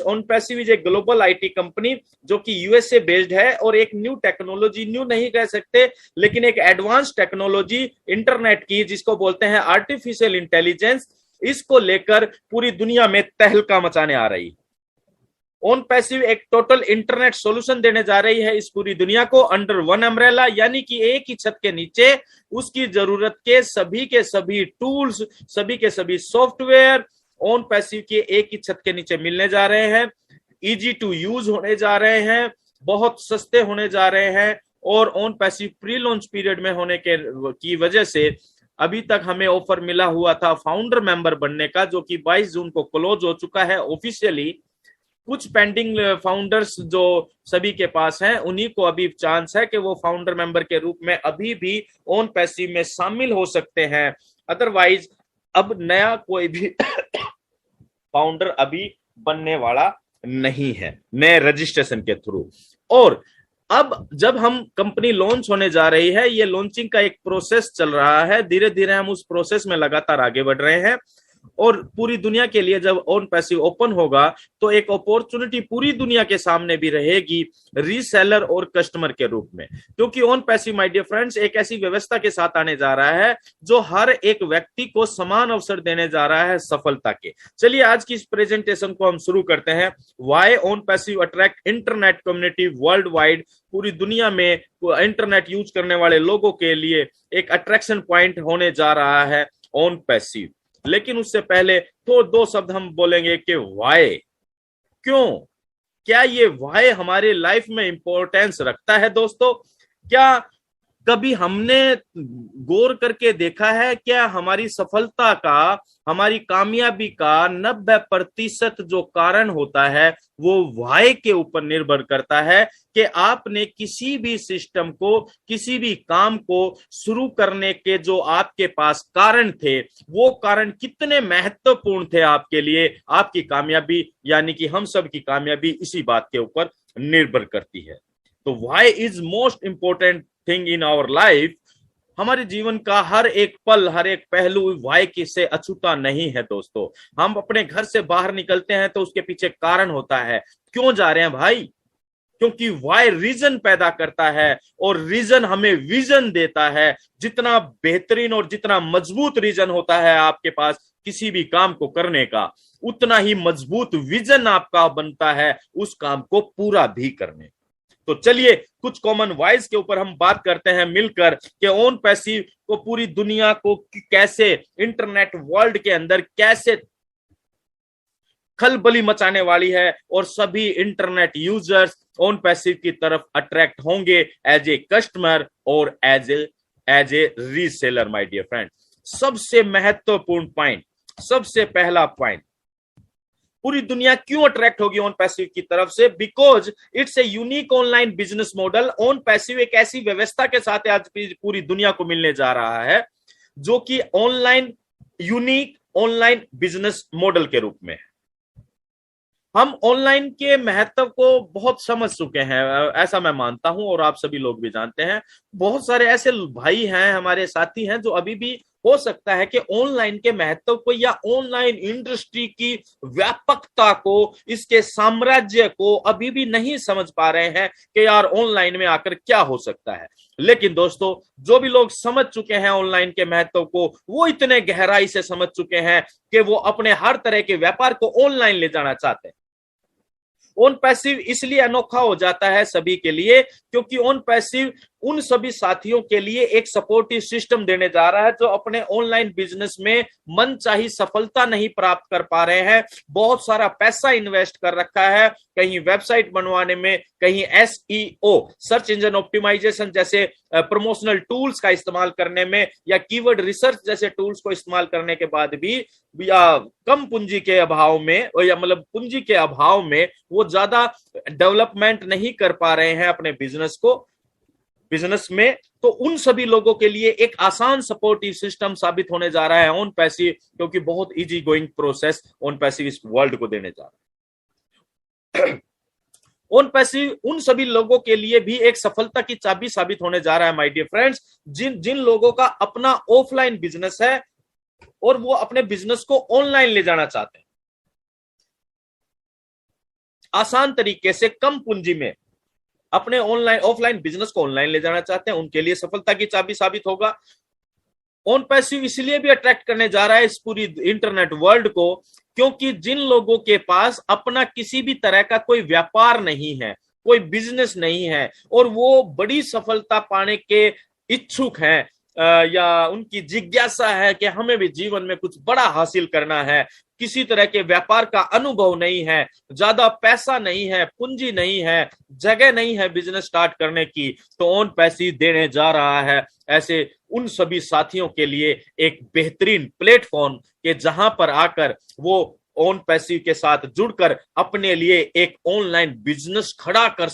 Own passive is a global IT company जो कि USA based है और एक न्यू टेक्नोलॉजी, न्यू नहीं कह सकते लेकिन एक एडवांस टेक्नोलॉजी इंटरनेट की, जिसको बोलते हैं आर्टिफिशियल इंटेलिजेंस, इसको लेकर पूरी दुनिया में तहलका मचाने आ रही है। ओन पैसिव एक टोटल इंटरनेट सॉल्यूशन देने जा रही है इस पूरी दुनिया को अंडर वन अम्ब्रेला, यानी कि एक ही छत के नीचे उसकी जरूरत के सभी टूल्स, सभी के सभी सॉफ्टवेयर ओन पैसिव के एक ही छत के नीचे मिलने जा रहे हैं, इजी टू यूज होने जा रहे हैं, बहुत सस्ते होने जा रहे हैं। और own passive pre launch period में होने की वजह से अभी तक हमें ऑफर मिला हुआ था फाउंडर मेंबर बनने का, जो कि 22 जून को क्लोज हो चुका है ऑफिशियली। कुछ पेंडिंग फाउंडर्स जो सभी के पास हैं, उन्हीं को अभी चांस है कि वो फाउंडर मेंबर के रूप में अभी भी ओन पैसिव में शामिल हो सकते हैं। अदरवाइज अब नया कोई भी फाउंडर अभी बनने वाला नहीं है नए रजिस्ट्रेशन के थ्रू। और अब जब हम कंपनी लॉन्च होने जा रही है, ये लॉन्चिंग का एक प्रोसेस चल रहा है, धीरे धीरे हम उस प्रोसेस में लगातार आगे बढ़ रहे हैं। और पूरी दुनिया के लिए जब ओन पैसिव ओपन होगा तो एक अपॉर्चुनिटी पूरी दुनिया के सामने भी रहेगी रीसेलर और कस्टमर के रूप में, क्योंकि ओन पैसिव माय डियर फ्रेंड्स एक ऐसी व्यवस्था के साथ आने जा रहा है जो हर एक व्यक्ति को समान अवसर देने जा रहा है सफलता के। चलिए आज की इस प्रेजेंटेशन को हम शुरू करते हैं। Why own passive attract internet community world wide, पूरी दुनिया में इंटरनेट यूज करने वाले लोगों के लिए एक अट्रैक्शन पॉइंट होने जा रहा है ओन पैसिव। लेकिन उससे पहले तो दो शब्द हम बोलेंगे कि व्हाई, क्यों, क्या ये व्हाई हमारी लाइफ में इंपॉर्टेंस रखता है दोस्तों? क्या कभी हमने गौर करके देखा है क्या हमारी सफलता का, हमारी कामयाबी का 90% जो कारण होता है वो व्हाई के ऊपर निर्भर करता है कि आपने किसी भी सिस्टम को, किसी भी काम को शुरू करने के जो आपके पास कारण थे, वो कारण कितने महत्वपूर्ण थे आपके लिए। आपकी कामयाबी यानी कि हम सब की कामयाबी इसी बात के ऊपर निर्भर करती है। तो why is most important thing in our life. हमारे जीवन का हर एक पल, हर एक पहलू व्हाई की से अछूता नहीं है दोस्तों। हम अपने घर से बाहर निकलते हैं तो उसके पीछे कारण होता है, क्यों जा रहे हैं भाई? क्योंकि व्हाई रीजन पैदा करता है और रीजन हमें विजन देता है। जितना बेहतरीन और जितना मजबूत रीजन होता है आपके पास किसी भी काम को करने का, उतना ही मजबूत विजन आपका बनता है उस काम को पूरा भी करने। तो चलिए कुछ कॉमन वाइज के ऊपर हम बात करते हैं मिलकर कि ओन पैसिव को पूरी दुनिया को कैसे, इंटरनेट वर्ल्ड के अंदर कैसे खलबली मचाने वाली है और सभी इंटरनेट यूजर्स ओन पैसिव की तरफ अट्रैक्ट होंगे एज ए कस्टमर और as a reseller. My dear friend, सबसे महत्वपूर्ण पॉइंट, सबसे पहला पॉइंट, पूरी दुनिया क्यों अट्रैक्ट होगी ओन पैसिव की तरफ से? Because it's a unique online business model. Own passive एक ऐसी व्यवस्था के साथ आज पूरी दुनिया को मिलने जा रहा है जो कि online, unique online business model के रूप में है। हम ऑनलाइन के महत्व को बहुत समझ चुके हैं, ऐसा मैं मानता हूं और आप सभी लोग भी जानते हैं। बहुत सारे ऐसे भाई हैं, हमारे साथी हैं जो अभी भी हो सकता है कि ऑनलाइन के महत्व को या ऑनलाइन इंडस्ट्री की व्यापकता को, इसके साम्राज्य को अभी भी नहीं समझ पा रहे हैं कि यार ऑनलाइन में आकर क्या हो सकता है। लेकिन दोस्तों, जो भी लोग समझ चुके हैं ऑनलाइन के महत्व को, वो इतने गहराई से समझ चुके हैं कि वो अपने हर तरह के व्यापार को ऑनलाइन ले जाना चाहते हैं। ओन पैसिव इसलिए अनोखा हो जाता है सभी के लिए क्योंकि ओन पैसिव उन सभी साथियों के लिए एक सपोर्टिव सिस्टम देने जा रहा है जो अपने ऑनलाइन बिजनेस में मनचाही सफलता नहीं प्राप्त कर पा रहे हैं। बहुत सारा पैसा इन्वेस्ट कर रखा है, कहीं वेबसाइट बनवाने में, कहीं एसईओ, सर्च इंजन ऑप्टिमाइजेशन जैसे प्रमोशनल टूल्स का इस्तेमाल करने में, या कीवर्ड रिसर्च जैसे टूल्स को इस्तेमाल करने के बाद भी या कम पूंजी के अभाव में, या मतलब पूंजी के अभाव में वो ज्यादा डेवलपमेंट नहीं कर पा रहे हैं अपने बिजनेस में। तो उन सभी लोगों के लिए एक आसान सपोर्टिव सिस्टम साबित होने जा रहा है ओन पैसिव, क्योंकि बहुत easy going process own passive इस वर्ल्ड को देने जा रहा है। ओन पैसिव उन सभी लोगों के लिए भी एक सफलता की चाबी साबित होने जा रहा है माय डियर फ्रेंड्स, जिन लोगों का अपना ऑफलाइन बिजनेस है और वो अपने बिजनेस को ऑनलाइन ले जाना चाहते हैं। आसान तरीके से कम पूंजी में अपने ऑनलाइन ऑफलाइन बिजनेस को ऑनलाइन ले जाना चाहते हैं, उनके लिए सफलता की चाबी साबित होगा। ऑन पैसिव इसलिए भी अट्रैक्ट करने जा रहा है इस पूरी इंटरनेट वर्ल्ड को, क्योंकि जिन लोगों के पास अपना किसी भी तरह का कोई व्यापार नहीं है, कोई बिजनेस नहीं है, और वो बड़ी सफलता पाने के इच्छुक हैं, या उनकी जिज्ञासा है कि हमें भी जीवन में कुछ बड़ा हासिल करना है, किसी तरह के व्यापार का अनुभव नहीं है, ज्यादा पैसा नहीं है, पूंजी नहीं है, जगह नहीं है बिजनेस स्टार्ट करने की, तो ऑन पैसिव देने जा रहा है ऐसे उन सभी साथियों के लिए एक बेहतरीन प्लेटफॉर्म के जहां पर आकर वो ऑन पैसिव के साथ जुड़कर अपने लिए एक ऑनलाइन बिजनेस खड़ा कर सकते